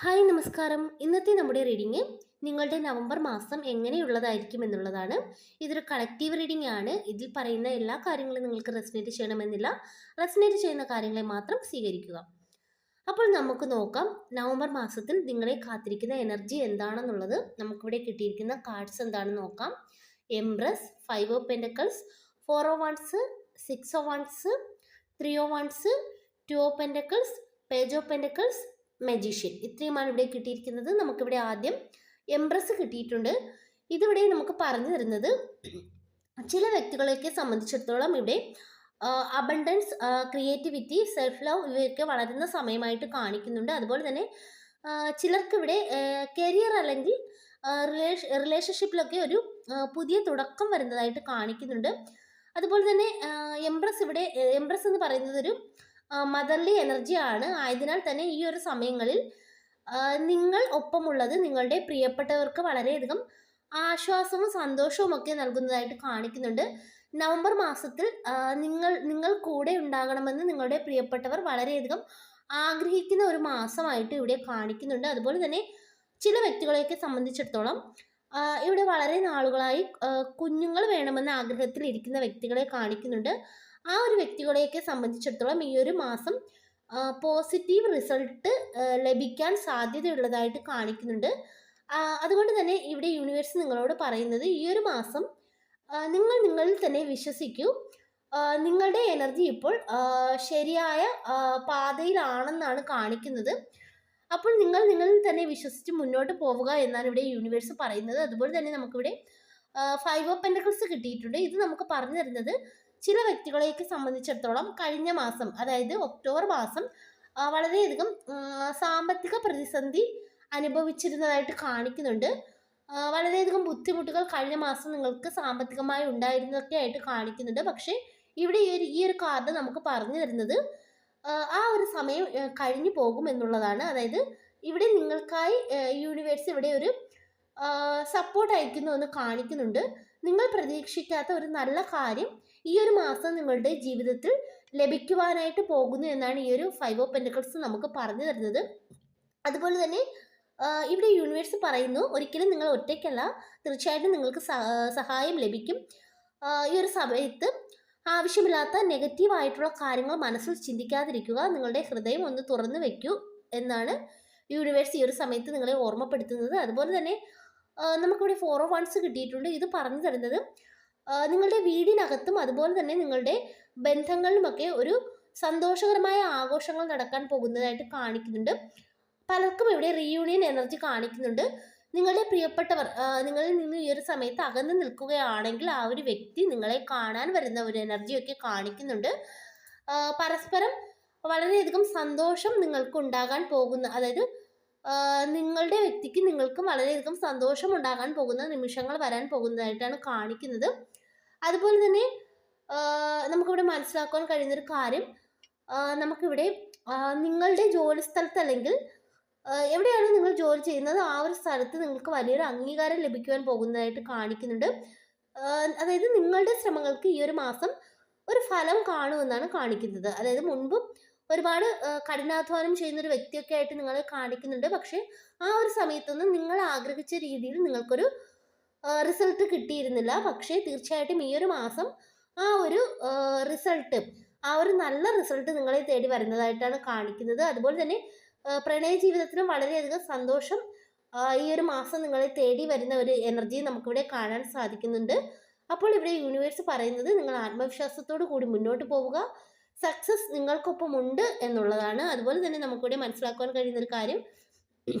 Hi നമസ്കാരം. ഇന്നത്തെ നമ്മുടെ റീഡിംഗ് നിങ്ങളുടെ നവംബർ മാസം എങ്ങനെയുള്ളതായിരിക്കും എന്നുള്ളതാണ്. ഇതൊരു കളക്റ്റീവ് റീഡിംഗ് ആണ്. ഇതിൽ പറയുന്ന എല്ലാ കാര്യങ്ങളും നിങ്ങൾക്ക് റെസനേറ്റ് ചെയ്യണമെന്നില്ല. റെസനേറ്റ് ചെയ്യുന്ന കാര്യങ്ങളെ മാത്രം സ്വീകരിക്കുക. അപ്പോൾ നമുക്ക് നോക്കാം നവംബർ മാസത്തിൽ നിങ്ങളെ കാത്തിരിക്കുന്ന എനർജി എന്താണെന്നുള്ളത്. നമുക്കിവിടെ കിട്ടിയിരിക്കുന്ന കാർഡ്സ് എന്താണെന്ന് നോക്കാം. Empress, 5 of pentacles, 4 of wands, 6 of wands, 3 of wands, 2 of pentacles, page of pentacles, magician. ഇത്രയുമാണ് ഇവിടെ കിട്ടിയിരിക്കുന്നത്. നമുക്കിവിടെ ആദ്യം എംപ്രസ് കിട്ടിയിട്ടുണ്ട്. ഇതിവിടെ നമുക്ക് പറഞ്ഞു തരുന്നത് ചില വ്യക്തികളെയൊക്കെ സംബന്ധിച്ചിടത്തോളം ഇവിടെ അബണ്ടൻസ്, ക്രിയേറ്റിവിറ്റി, സെൽഫ് ലവ് ഇവയൊക്കെ വളരുന്ന സമയമായിട്ട് കാണിക്കുന്നുണ്ട്. അതുപോലെ തന്നെ ചിലർക്ക് ഇവിടെ കരിയർ അല്ലെങ്കിൽ റിലേഷൻഷിപ്പിലൊക്കെ ഒരു പുതിയ തുടക്കം വരുന്നതായിട്ട് കാണിക്കുന്നുണ്ട്. അതുപോലെ തന്നെ എംപ്രസ് എന്ന് പറയുന്നത് ഒരു മദർലി എനർജി ആണ്. ആയതിനാൽ തന്നെ ഈ ഒരു സമയങ്ങളിൽ നിങ്ങൾ ഒപ്പമുള്ളത് നിങ്ങളുടെ പ്രിയപ്പെട്ടവർക്ക് വളരെയധികം ആശ്വാസവും സന്തോഷവും ഒക്കെ നൽകുന്നതായിട്ട് കാണിക്കുന്നുണ്ട്. നവംബർ മാസത്തിൽ നിങ്ങൾ കൂടെ ഉണ്ടാകണമെന്ന് നിങ്ങളുടെ പ്രിയപ്പെട്ടവർ വളരെയധികം ആഗ്രഹിക്കുന്ന ഒരു മാസമായിട്ട് ഇവിടെ കാണിക്കുന്നുണ്ട്. അതുപോലെ തന്നെ ചില വ്യക്തികളെയൊക്കെ സംബന്ധിച്ചിടത്തോളം ഇവിടെ വളരെ നാളുകളായി കുഞ്ഞുങ്ങൾ വേണമെന്ന ആഗ്രഹത്തിൽ ഇരിക്കുന്ന വ്യക്തികളെ കാണിക്കുന്നുണ്ട്. ആ ഒരു വ്യക്തികളെയൊക്കെ സംബന്ധിച്ചിടത്തോളം ഈ ഒരു മാസം പോസിറ്റീവ് റിസൾട്ട് ലഭിക്കാൻ സാധ്യതയുള്ളതായിട്ട് കാണിക്കുന്നുണ്ട്. അതുകൊണ്ട് തന്നെ ഇവിടെ യൂണിവേഴ്സ് നിങ്ങളോട് പറയുന്നത് ഈ ഒരു മാസം നിങ്ങൾ നിങ്ങളിൽ തന്നെ വിശ്വസിക്കൂ. നിങ്ങളുടെ എനർജി ഇപ്പോൾ ശരിയായ പാതയിലാണെന്നാണ് കാണിക്കുന്നത്. അപ്പോൾ നിങ്ങൾ നിങ്ങളിൽ തന്നെ വിശ്വസിച്ച് മുന്നോട്ട് പോവുക എന്നാണ് ഇവിടെ യൂണിവേഴ്സ് പറയുന്നത്. അതുപോലെ തന്നെ നമുക്കിവിടെ 5 ഓഫ് പെൻറ്റക്കിൾസ് കിട്ടിയിട്ടുണ്ട്. ഇത് നമുക്ക് പറഞ്ഞു തരുന്നത് ചില വ്യക്തികളെയൊക്കെ സംബന്ധിച്ചിടത്തോളം കഴിഞ്ഞ മാസം, അതായത് ഒക്ടോബർ മാസം വളരെയധികം സാമ്പത്തിക പ്രതിസന്ധി അനുഭവിച്ചിരുന്നതായിട്ട് കാണിക്കുന്നുണ്ട്. വളരെയധികം ബുദ്ധിമുട്ടുകൾ കഴിഞ്ഞ മാസം നിങ്ങൾക്ക് സാമ്പത്തികമായി ഉണ്ടായിരുന്നതൊക്കെ ആയിട്ട് കാണിക്കുന്നുണ്ട്. പക്ഷേ ഇവിടെ ഈ ഒരു കാർഡ് നമുക്ക് പറഞ്ഞു തരുന്നത് ആ ഒരു സമയം കഴിഞ്ഞു പോകും എന്നുള്ളതാണ്. അതായത് ഇവിടെ നിങ്ങൾക്കായി യൂണിവേഴ്സ് ഇവിടെ ഒരു സപ്പോർട്ട് അയക്കുന്നു എന്ന് കാണിക്കുന്നുണ്ട്. നിങ്ങൾ പ്രതീക്ഷിക്കാത്ത ഒരു നല്ല കാര്യം ഈ ഒരു മാസം നിങ്ങളുടെ ജീവിതത്തിൽ ലഭിക്കുവാനായിട്ട് പോകുന്നു എന്നാണ് ഈ ഒരു 5 ഓഫ് പെൻറ്റക്കിൾസ് നമുക്ക് പറഞ്ഞു തരുന്നത്. അതുപോലെ തന്നെ ഇവിടെ യൂണിവേഴ്സ് പറയുന്നു ഒരിക്കലും നിങ്ങൾ ഒറ്റയ്ക്കല്ല, തീർച്ചയായിട്ടും നിങ്ങൾക്ക് സഹായം ലഭിക്കും. ഈ ഒരു സമയത്ത് ആവശ്യമില്ലാത്ത നെഗറ്റീവായിട്ടുള്ള കാര്യങ്ങൾ മനസ്സിൽ ചിന്തിക്കാതിരിക്കുക. നിങ്ങളുടെ ഹൃദയം ഒന്ന് തുറന്നു വെക്കൂ എന്നാണ് യൂണിവേഴ്സ് ഈ ഒരു സമയത്ത് നിങ്ങളെ ഓർമ്മപ്പെടുത്തുന്നത്. അതുപോലെ തന്നെ നമുക്കിവിടെ 4 ഓഫ് വൺസ് കിട്ടിയിട്ടുണ്ട്. ഇത് പറഞ്ഞു തരുന്നത് നിങ്ങളുടെ വീടിനകത്തും അതുപോലെ തന്നെ നിങ്ങളുടെ ബന്ധങ്ങളിലുമൊക്കെ ഒരു സന്തോഷകരമായ ആഘോഷങ്ങൾ നടക്കാൻ പോകുന്നതായിട്ട് കാണിക്കുന്നുണ്ട്. പലർക്കും ഇവിടെ റീയൂണിയൻ എനർജി കാണിക്കുന്നുണ്ട്. നിങ്ങളുടെ പ്രിയപ്പെട്ടവർ നിങ്ങളിൽ നിന്ന് ഈ ഒരു സമയത്ത് അകന്ന് നിൽക്കുകയാണെങ്കിൽ ആ ഒരു വ്യക്തി നിങ്ങളെ കാണാൻ വരുന്ന ഒരു എനർജിയൊക്കെ കാണിക്കുന്നുണ്ട്. പരസ്പരം വളരെയധികം സന്തോഷം നിങ്ങൾക്ക് ഉണ്ടാകാൻ പോകുന്ന, അതായത് നിങ്ങളുടെ വ്യക്തിക്ക് നിങ്ങൾക്കും വളരെയധികം സന്തോഷം ഉണ്ടാകാൻ പോകുന്ന നിമിഷങ്ങൾ വരാൻ പോകുന്നതായിട്ടാണ് കാണിക്കുന്നത്. അതുപോലെ തന്നെ നമുക്കിവിടെ മനസ്സിലാക്കാൻ കഴിയുന്നൊരു കാര്യം, നമുക്കിവിടെ നിങ്ങളുടെ ജോലി സ്ഥലത്ത് അല്ലെങ്കിൽ എവിടെയാണ് നിങ്ങൾ ജോലി ചെയ്യുന്നത് ആ ഒരു സ്ഥലത്ത് നിങ്ങൾക്ക് വലിയൊരു അംഗീകാരം ലഭിക്കുവാൻ പോകുന്നതായിട്ട് കാണിക്കുന്നുണ്ട്. അതായത് നിങ്ങളുടെ ശ്രമങ്ങൾക്ക് ഈ ഒരു മാസം ഒരു ഫലം കാണുമെന്നാണ് കാണിക്കുന്നത്. അതായത് മുൻപും ഒരുപാട് കഠിനാധ്വാനം ചെയ്യുന്ന ഒരു വ്യക്തിയൊക്കെ ആയിട്ട് നിങ്ങളെ കാണിക്കുന്നുണ്ട്. പക്ഷേ ആ ഒരു സമയത്തൊന്നും നിങ്ങൾ ആഗ്രഹിച്ച രീതിയിൽ നിങ്ങൾക്കൊരു റിസൾട്ട് കിട്ടിയിരുന്നില്ല. പക്ഷേ തീർച്ചയായിട്ടും ഈ ഒരു മാസം ആ ഒരു റിസൾട്ട്, ആ ഒരു നല്ല റിസൾട്ട് നിങ്ങളെ തേടി വരുന്നതായിട്ടാണ് കാണിക്കുന്നത്. അതുപോലെ തന്നെ പ്രണയ ജീവിതത്തിലും വളരെയധികം സന്തോഷം ഈ ഒരു മാസം നിങ്ങളെ തേടി വരുന്ന ഒരു എനർജി നമുക്കിവിടെ കാണാൻ സാധിക്കുന്നുണ്ട്. അപ്പോൾ ഇവിടെ യൂണിവേഴ്സ് പറയുന്നത് നിങ്ങൾ ആത്മവിശ്വാസത്തോടു കൂടി മുന്നോട്ട് പോവുക, സക്സസ് നിങ്ങൾക്കൊപ്പം ഉണ്ട് എന്നുള്ളതാണ്. അതുപോലെ തന്നെ നമുക്കിവിടെ മനസ്സിലാക്കാൻ കഴിയുന്ന ഒരു കാര്യം,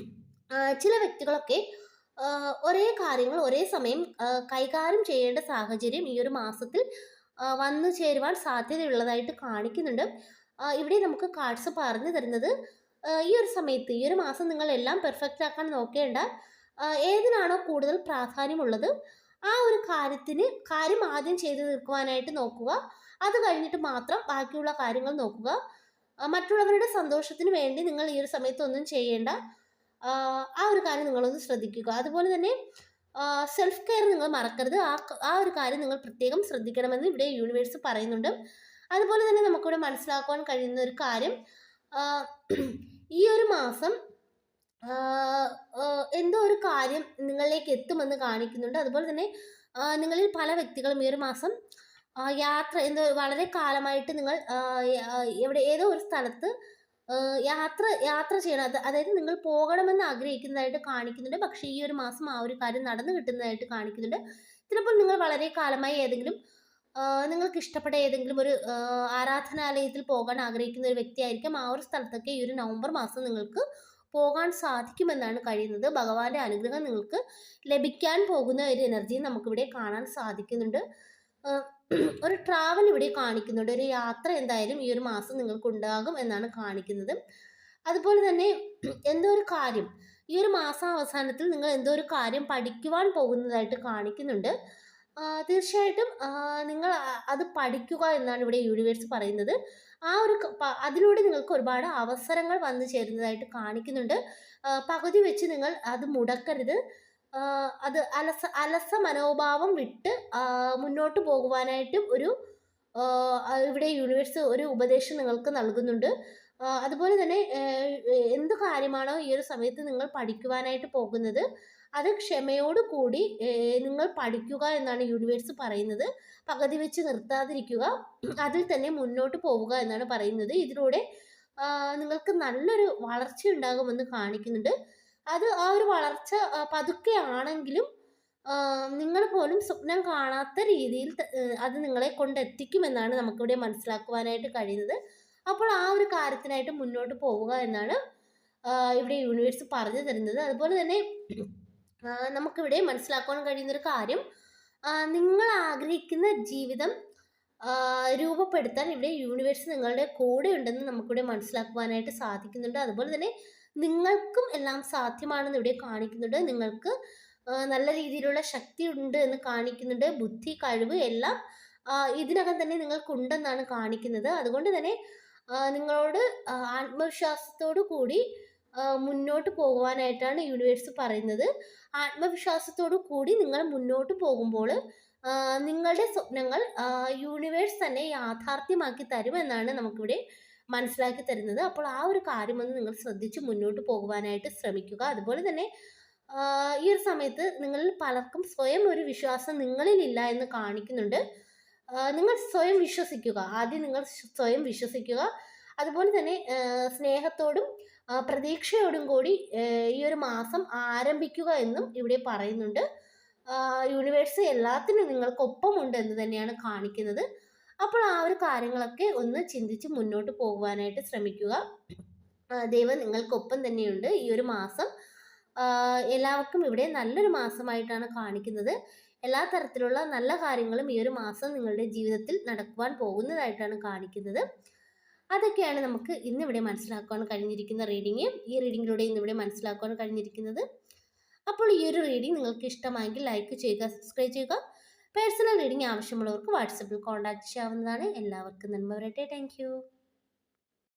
ചില വ്യക്തികളൊക്കെ ഒരേ കാര്യങ്ങൾ ഒരേ സമയം കൈകാര്യം ചെയ്യേണ്ട സാഹചര്യം ഈ ഒരു മാസത്തിൽ വന്നു ചേരുവാൻ സാധ്യതയുള്ളതായിട്ട് കാണിക്കുന്നുണ്ട്. ഇവിടെ നമുക്ക് കാർഡ്സ് പറഞ്ഞു തരുന്നത് ഈ ഒരു സമയത്ത് ഈ ഒരു മാസം നിങ്ങൾ എല്ലാം പെർഫെക്റ്റ് ആക്കാൻ നോക്കേണ്ട, ഏതിനാണോ കൂടുതൽ പ്രാധാന്യമുള്ളത് ആ ഒരു കാര്യം ആദ്യം ചെയ്തു തീർക്കുവാനായിട്ട് നോക്കുക. അത് കഴിഞ്ഞിട്ട് മാത്രം ബാക്കിയുള്ള കാര്യങ്ങൾ നോക്കുക. മറ്റുള്ളവരുടെ സന്തോഷത്തിന് വേണ്ടി നിങ്ങൾ ഈ ഒരു സമയത്ത് ഒന്നും ചെയ്യേണ്ട, ആ ഒരു കാര്യം നിങ്ങളൊന്ന് ശ്രദ്ധിക്കുക. അതുപോലെ തന്നെ സെൽഫ് കെയർ നിങ്ങൾ മറക്കരുത്. ആ ഒരു കാര്യം നിങ്ങൾ പ്രത്യേകം ശ്രദ്ധിക്കണമെന്ന് ഇവിടെ യൂണിവേഴ്സ് പറയുന്നുണ്ട്. അതുപോലെ തന്നെ നമുക്കിവിടെ മനസ്സിലാക്കുവാൻ കഴിയുന്ന ഒരു കാര്യം, ഈ ഒരു മാസം എന്തോ ഒരു കാര്യം നിങ്ങളിലേക്ക് എത്തുമെന്ന് കാണിക്കുന്നുണ്ട്. അതുപോലെ തന്നെ നിങ്ങളിൽ പല വ്യക്തികളും ഈ ഒരു മാസം യാത്ര എന്തോ വളരെ കാലമായിട്ട് നിങ്ങൾ എവിടെ ഏതോ ഒരു സ്ഥലത്ത് യാത്ര ചെയ്യണം. അതായത് നിങ്ങൾ പോകണമെന്ന് ആഗ്രഹിക്കുന്നതായിട്ട് കാണിക്കുന്നുണ്ട്. പക്ഷേ ഈ ഒരു മാസം ആ ഒരു കാര്യം നടന്നു കിട്ടുന്നതായിട്ട് കാണിക്കുന്നുണ്ട്. ചിലപ്പോൾ നിങ്ങൾ വളരെ കാലമായി ഏതെങ്കിലും നിങ്ങൾക്ക് ഇഷ്ടപ്പെട്ട ഏതെങ്കിലും ഒരു ആരാധനാലയത്തിൽ പോകാൻ ആഗ്രഹിക്കുന്ന ഒരു വ്യക്തിയായിരിക്കാം. ആ ഒരു സ്ഥലത്തൊക്കെ ഈ ഒരു നവംബർ മാസം നിങ്ങൾക്ക് പോകാൻ സാധിക്കുമെന്നാണ് കഴിയുന്നത്. ഭഗവാന്റെ അനുഗ്രഹം നിങ്ങൾക്ക് ലഭിക്കാൻ പോകുന്ന ഒരു എനർജി നമുക്കിവിടെ കാണാൻ സാധിക്കുന്നുണ്ട്. ഒരു ട്രാവൽ ഇവിടെ കാണിക്കുന്നുണ്ട്. ഒരു യാത്ര എന്തായാലും ഈ ഒരു മാസം നിങ്ങൾക്ക് ഉണ്ടാകും എന്നാണ് കാണിക്കുന്നത്. അതുപോലെ തന്നെ എന്തോ ഒരു കാര്യം ഈ ഒരു മാസാവസാനത്തിൽ നിങ്ങൾ എന്തോ ഒരു കാര്യം പഠിക്കുവാൻ പോകുന്നതായിട്ട് കാണിക്കുന്നുണ്ട്. തീർച്ചയായിട്ടും നിങ്ങൾ അത് പഠിക്കുക എന്നാണ് ഇവിടെ യൂണിവേഴ്സ് പറയുന്നത്. ആ ഒരു അതിലൂടെ നിങ്ങൾക്ക് ഒരുപാട് അവസരങ്ങൾ വന്നു ചേരുന്നതായിട്ട് കാണിക്കുന്നുണ്ട്. പകുതി വെച്ച് നിങ്ങൾ അത് മുടക്കരുത്. അത് അലസ മനോഭാവം വിട്ട് മുന്നോട്ട് പോകുവാനായിട്ടും ഒരു ഇവിടെ യൂണിവേഴ്സ് ഒരു ഉപദേശം നിങ്ങൾക്ക് നൽകുന്നുണ്ട്. അതുപോലെ തന്നെ എന്ത് കാര്യമാണോ ഈ ഒരു സമയത്ത് നിങ്ങൾ പഠിക്കുവാനായിട്ട് പോകുന്നത് അത് ക്ഷമയോട് കൂടി നിങ്ങൾ പഠിക്കുക എന്നാണ് യൂണിവേഴ്സ് പറയുന്നത്. പകുതി വെച്ച് നിർത്താതിരിക്കുക, അതിൽ തന്നെ മുന്നോട്ട് പോവുക എന്നാണ് പറയുന്നത്. ഇതിലൂടെ നിങ്ങൾക്ക് നല്ലൊരു വളർച്ച ഉണ്ടാകുമെന്ന് കാണിക്കുന്നുണ്ട്. അത് ആ ഒരു വളർച്ച പതുക്കെ ആണെങ്കിലും നിങ്ങൾ പോലും സ്വപ്നം കാണാത്ത രീതിയിൽ അത് നിങ്ങളെ കൊണ്ടെത്തിക്കുമെന്നാണ് നമുക്കിവിടെ മനസ്സിലാക്കുവാനായിട്ട് കഴിയുന്നത്. അപ്പോൾ ആ ഒരു കാര്യത്തിനായിട്ട് മുന്നോട്ട് പോവുക എന്നാണ് ഇവിടെ യൂണിവേഴ്സ് പറഞ്ഞു തരുന്നത്. അതുപോലെ തന്നെ നമുക്കിവിടെ മനസ്സിലാക്കാൻ കഴിയുന്നൊരു കാര്യം, നിങ്ങൾ ആഗ്രഹിക്കുന്ന ജീവിതം രൂപപ്പെടുത്താൻ ഇവിടെ യൂണിവേഴ്സ് നിങ്ങളുടെ കൂടെ ഉണ്ടെന്ന് നമുക്കിവിടെ മനസ്സിലാക്കുവാനായിട്ട് സാധിക്കുന്നുണ്ട്. അതുപോലെ തന്നെ നിങ്ങൾക്കും എല്ലാം സാധ്യമാണെന്ന് ഇവിടെ കാണിക്കുന്നുണ്ട്. നിങ്ങൾക്ക് നല്ല രീതിയിലുള്ള ശക്തി ഉണ്ട് എന്ന് കാണിക്കുന്നുണ്ട്. ബുദ്ധി, കഴിവ് എല്ലാം ഇതിനകം തന്നെ നിങ്ങൾക്കുണ്ടെന്നാണ് കാണിക്കുന്നത്. അതുകൊണ്ട് തന്നെ നിങ്ങളോട് ആത്മവിശ്വാസത്തോടു കൂടി മുന്നോട്ട് പോകുവാനായിട്ടാണ് യൂണിവേഴ്സ് പറയുന്നത്. ആത്മവിശ്വാസത്തോടു കൂടി നിങ്ങൾ മുന്നോട്ട് പോകുമ്പോൾ നിങ്ങളുടെ സ്വപ്നങ്ങൾ യൂണിവേഴ്സ് തന്നെ യാഥാർത്ഥ്യമാക്കി തരുമെന്നാണ് നമുക്കിവിടെ മനസ്സിലാക്കി തരുന്നത്. അപ്പോൾ ആ ഒരു കാര്യമൊന്ന് നിങ്ങൾ ശ്രദ്ധിച്ച് മുന്നോട്ട് പോകുവാനായിട്ട് ശ്രമിക്കുക. അതുപോലെ തന്നെ ഈ ഒരു സമയത്ത് നിങ്ങളിൽ പലർക്കും സ്വയം ഒരു വിശ്വാസം നിങ്ങളിലില്ല എന്ന് കാണിക്കുന്നുണ്ട്. നിങ്ങൾ സ്വയം വിശ്വസിക്കുക. ആദ്യം നിങ്ങൾ സ്വയം വിശ്വസിക്കുക. അതുപോലെ തന്നെ സ്നേഹത്തോടും പ്രതീക്ഷയോടും കൂടി ഈ ഒരു മാസം ആരംഭിക്കുക എന്നും ഇവിടെ പറയുന്നുണ്ട്. യൂണിവേഴ്സ് എല്ലാത്തിനും നിങ്ങൾക്കൊപ്പമുണ്ട് എന്ന് തന്നെയാണ് കാണിക്കുന്നത്. അപ്പോൾ ആ ഒരു കാര്യങ്ങളൊക്കെ ഒന്ന് ചിന്തിച്ച് മുന്നോട്ട് പോകുവാനായിട്ട് ശ്രമിക്കുക. ദൈവം നിങ്ങൾക്കൊപ്പം തന്നെയുണ്ട്. ഈ ഒരു മാസം എല്ലാവർക്കും ഇവിടെ നല്ലൊരു മാസമായിട്ടാണ് കാണിക്കുന്നത്. എല്ലാ തരത്തിലുള്ള നല്ല കാര്യങ്ങളും ഈ ഒരു മാസം നിങ്ങളുടെ ജീവിതത്തിൽ നടക്കുവാൻ പോകുന്നതായിട്ടാണ് കാണിക്കുന്നത്. അതൊക്കെയാണ് നമുക്ക് ഇന്നിവിടെ മനസ്സിലാക്കുവാൻ കഴിഞ്ഞിരിക്കുന്ന റീഡിങ്. ഈ റീഡിങ്ങിലൂടെ ഇന്നിവിടെ മനസ്സിലാക്കുവാൻ കഴിഞ്ഞിരിക്കുന്നത്. അപ്പോൾ ഈ ഒരു റീഡിങ് നിങ്ങൾക്ക് ഇഷ്ടമായെങ്കിൽ ലൈക്ക് ചെയ്യുക, സബ്സ്ക്രൈബ് ചെയ്യുക. പേഴ്സണൽ റീഡിങ് ആവശ്യമുള്ളവർക്ക് വാട്സപ്പിൽ കോൺടാക്ട് ചെയ്യാവുന്നതാണ്. എല്ലാവർക്കും നന്മ വരട്ടെ. Thank you.